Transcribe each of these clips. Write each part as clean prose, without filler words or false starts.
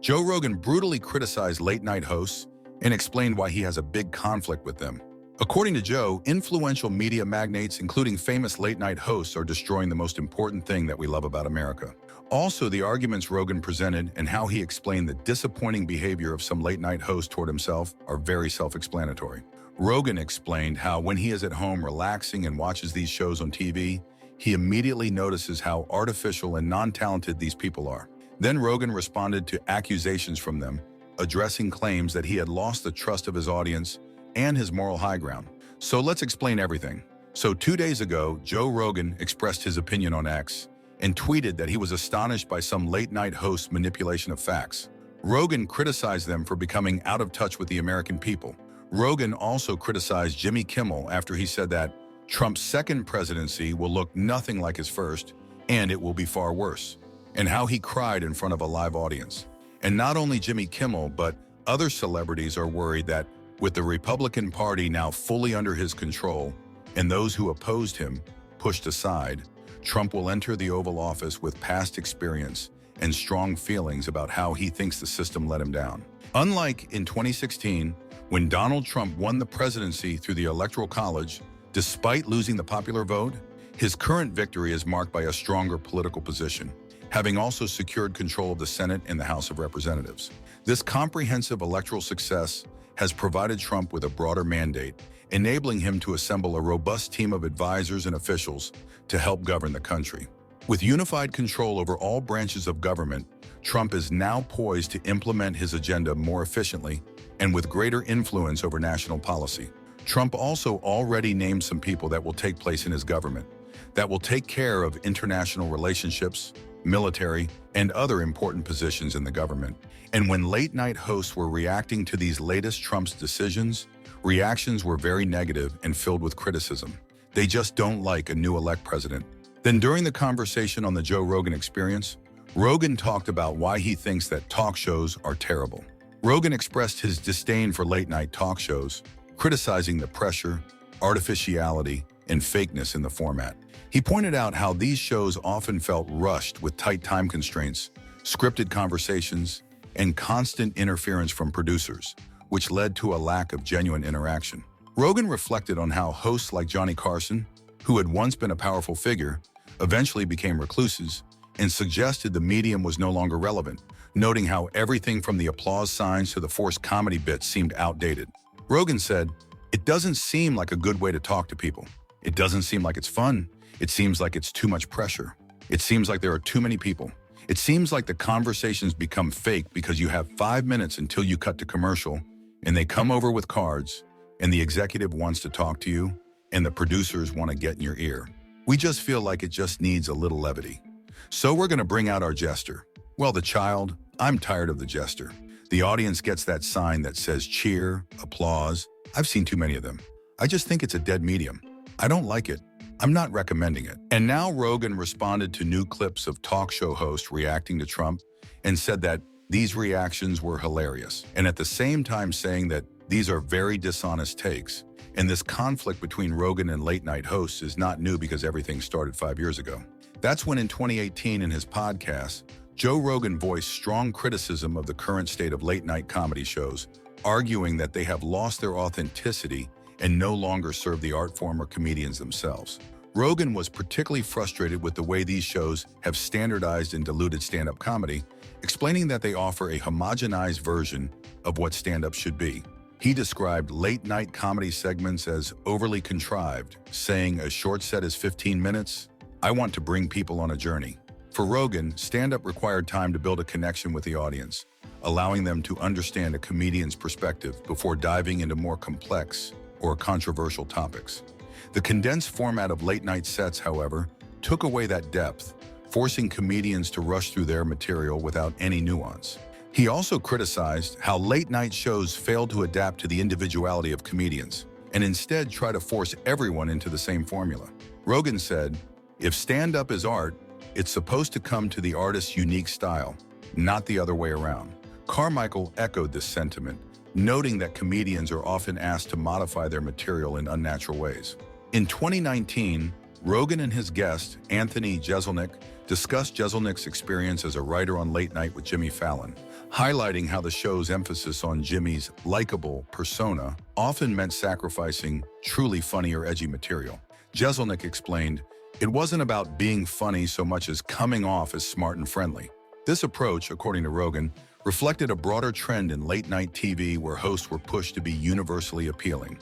Joe Rogan brutally criticized late-night hosts and explained why he has a big conflict with them. According to Joe, influential media magnates, including famous late-night hosts, are destroying the most important thing that we love about America. Also, the arguments Rogan presented and how he explained the disappointing behavior of some late-night hosts toward himself are very self-explanatory. Rogan explained how when he is at home relaxing and watches these shows on TV, he immediately notices how artificial and non-talented these people are. Then Rogan responded to accusations from them, addressing claims that he had lost the trust of his audience and his moral high ground. So let's explain everything. So 2 days ago, Joe Rogan expressed his opinion on X and tweeted that he was astonished by some late-night hosts' manipulation of facts. Rogan criticized them for becoming out of touch with the American people. Rogan also criticized Jimmy Kimmel after he said that Trump's second presidency will look nothing like his first, and it will be far worse, and how he cried in front of a live audience. And not only Jimmy Kimmel, but other celebrities are worried that with the Republican Party now fully under his control and those who opposed him pushed aside, Trump will enter the Oval Office with past experience and strong feelings about how he thinks the system let him down. Unlike in 2016, when Donald Trump won the presidency through the Electoral College, despite losing the popular vote, his current victory is marked by a stronger political position, having also secured control of the Senate and the House of Representatives. This comprehensive electoral success has provided Trump with a broader mandate, enabling him to assemble a robust team of advisors and officials to help govern the country. With unified control over all branches of government, Trump is now poised to implement his agenda more efficiently and with greater influence over national policy. Trump also already named some people that will take place in his government, that will take care of international relationships, military, and other important positions in the government. And when late-night hosts were reacting to these latest Trump's decisions, reactions were very negative and filled with criticism. They just don't like a new elect president. Then during the conversation on the Joe Rogan Experience, Rogan talked about why he thinks that talk shows are terrible. Rogan expressed his disdain for late-night talk shows, criticizing the pressure, artificiality, and fakeness in the format. He pointed out how these shows often felt rushed with tight time constraints, scripted conversations, and constant interference from producers, which led to a lack of genuine interaction. Rogan reflected on how hosts like Johnny Carson, who had once been a powerful figure, eventually became recluses, and suggested the medium was no longer relevant, noting how everything from the applause signs to the forced comedy bits seemed outdated. Rogan said, "It doesn't seem like a good way to talk to people. It doesn't seem like it's fun. It seems like it's too much pressure. It seems like there are too many people. It seems like the conversations become fake because you have 5 minutes until you cut to commercial, and they come over with cards, and the executive wants to talk to you, and the producers want to get in your ear. We just feel like it just needs a little levity. So we're going to bring out our jester. Well, the child, I'm tired of the jester. The audience gets that sign that says cheer, applause. I've seen too many of them. I just think it's a dead medium. I don't like it. I'm not recommending it." And now Rogan responded to new clips of talk show hosts reacting to Trump and said that these reactions were hilarious, and at the same time saying that these are very dishonest takes. And this conflict between Rogan and late-night hosts is not new because everything started 5 years ago. That's when in 2018 in his podcast, Joe Rogan voiced strong criticism of the current state of late-night comedy shows, arguing that they have lost their authenticity and no longer serve the art form or comedians themselves. Rogan was particularly frustrated with the way these shows have standardized and diluted stand-up comedy, explaining that they offer a homogenized version of what stand-up should be. He described late-night comedy segments as overly contrived, saying a short set is 15 minutes. I want to bring people on a journey. For Rogan, stand-up required time to build a connection with the audience, allowing them to understand a comedian's perspective before diving into more complex or controversial topics. The condensed format of late-night sets, however, took away that depth, forcing comedians to rush through their material without any nuance. He also criticized how late-night shows failed to adapt to the individuality of comedians and instead try to force everyone into the same formula. Rogan said, "If stand-up is art, it's supposed to come to the artist's unique style, not the other way around." Carmichael echoed this sentiment, noting that comedians are often asked to modify their material in unnatural ways. In 2019, Rogan and his guest, Anthony Jeselnik, discussed Jeselnik's experience as a writer on Late Night with Jimmy Fallon, highlighting how the show's emphasis on Jimmy's likable persona often meant sacrificing truly funny or edgy material. Jeselnik explained, "It wasn't about being funny so much as coming off as smart and friendly." This approach, according to Rogan, reflected a broader trend in late-night TV where hosts were pushed to be universally appealing,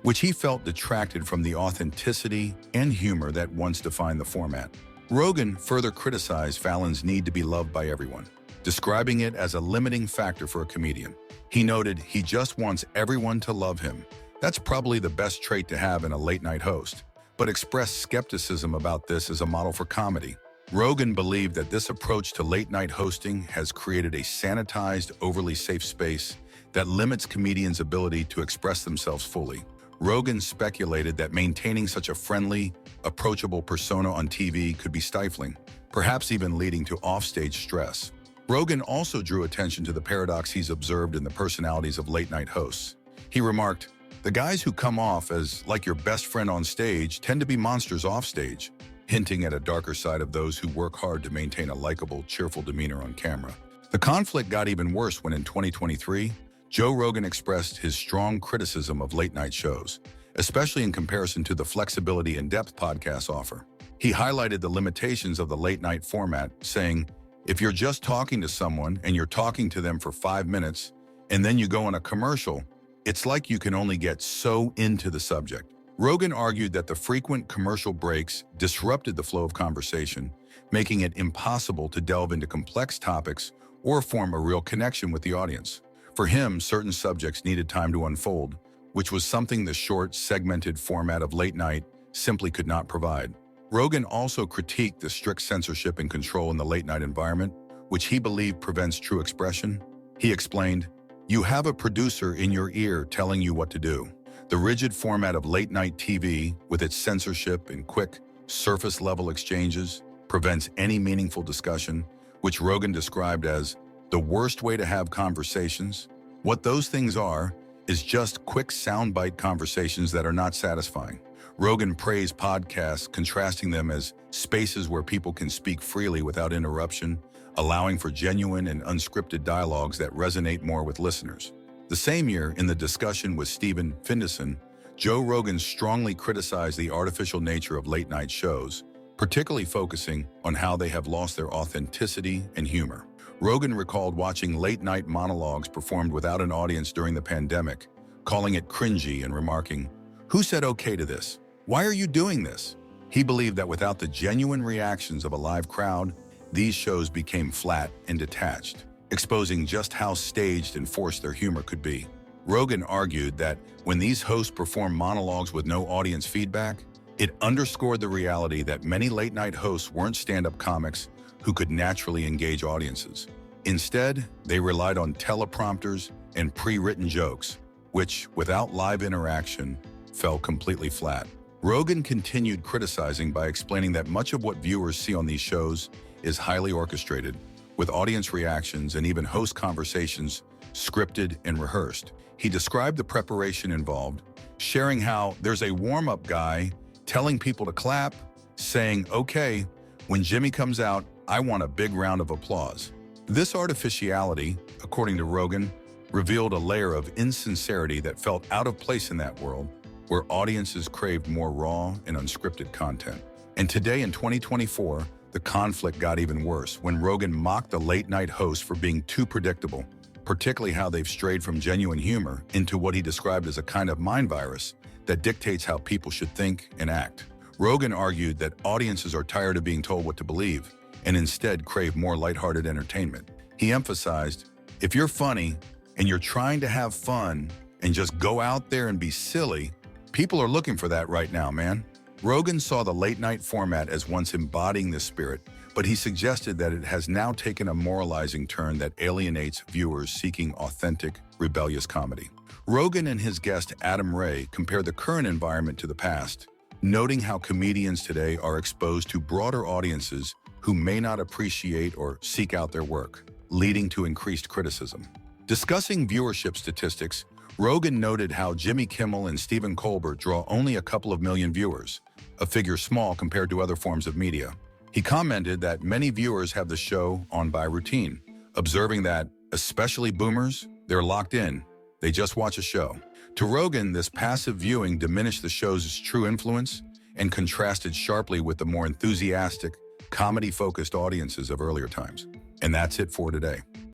which he felt detracted from the authenticity and humor that once defined the format. Rogan further criticized Fallon's need to be loved by everyone, describing it as a limiting factor for a comedian. He noted he just wants everyone to love him. That's probably the best trait to have in a late-night host, but expressed skepticism about this as a model for comedy. Rogan believed that this approach to late-night hosting has created a sanitized, overly safe space that limits comedians' ability to express themselves fully. Rogan speculated that maintaining such a friendly, approachable persona on TV could be stifling, perhaps even leading to offstage stress. Rogan also drew attention to the paradox he's observed in the personalities of late-night hosts. He remarked, "The guys who come off as like your best friend on stage tend to be monsters offstage," hinting at a darker side of those who work hard to maintain a likable, cheerful demeanor on camera. The conflict got even worse when in 2023, Joe Rogan expressed his strong criticism of late-night shows, especially in comparison to the flexibility and depth podcasts offer. He highlighted the limitations of the late-night format, saying, "If you're just talking to someone and you're talking to them for 5 minutes and then you go on a commercial, it's like you can only get so into the subject." Rogan argued that the frequent commercial breaks disrupted the flow of conversation, making it impossible to delve into complex topics or form a real connection with the audience. For him, certain subjects needed time to unfold, which was something the short, segmented format of late night simply could not provide. Rogan also critiqued the strict censorship and control in the late-night environment, which he believed prevents true expression. He explained, "You have a producer in your ear telling you what to do." The rigid format of late-night TV, with its censorship and quick, surface-level exchanges, prevents any meaningful discussion, which Rogan described as the worst way to have conversations. What those things are is just quick soundbite conversations that are not satisfying. Rogan praised podcasts, contrasting them as spaces where people can speak freely without interruption, allowing for genuine and unscripted dialogues that resonate more with listeners. The same year, in the discussion with Stephen Finderson, Joe Rogan strongly criticized the artificial nature of late-night shows, particularly focusing on how they have lost their authenticity and humor. Rogan recalled watching late-night monologues performed without an audience during the pandemic, calling it cringy and remarking, "Who said okay to this? Why are you doing this?" He believed that without the genuine reactions of a live crowd, these shows became flat and detached, exposing just how staged and forced their humor could be. Rogan argued that when these hosts perform monologues with no audience feedback, it underscored the reality that many late-night hosts weren't stand-up comics who could naturally engage audiences. Instead, they relied on teleprompters and pre-written jokes, which, without live interaction, fell completely flat. Rogan continued criticizing by explaining that much of what viewers see on these shows is highly orchestrated, with audience reactions and even host conversations scripted and rehearsed. He described the preparation involved, sharing how there's a warm-up guy telling people to clap, saying, "Okay, when Jimmy comes out, I want a big round of applause." This artificiality, according to Rogan, revealed a layer of insincerity that felt out of place in that world, where audiences craved more raw and unscripted content. And today in 2024, the conflict got even worse when Rogan mocked the late-night hosts for being too predictable, particularly how they've strayed from genuine humor into what he described as a kind of mind virus that dictates how people should think and act. Rogan argued that audiences are tired of being told what to believe and instead crave more lighthearted entertainment. He emphasized, "If you're funny and you're trying to have fun and just go out there and be silly, people are looking for that right now, man." Rogan saw the late-night format as once embodying this spirit, but he suggested that it has now taken a moralizing turn that alienates viewers seeking authentic, rebellious comedy. Rogan and his guest Adam Ray compared the current environment to the past, noting how comedians today are exposed to broader audiences who may not appreciate or seek out their work, leading to increased criticism. Discussing viewership statistics, Rogan noted how Jimmy Kimmel and Stephen Colbert draw only a couple of million viewers, a figure small compared to other forms of media. He commented that many viewers have the show on by routine, observing that, especially boomers, they're locked in. They just watch a show. To Rogan, this passive viewing diminished the show's true influence and contrasted sharply with the more enthusiastic, comedy-focused audiences of earlier times. And that's it for today.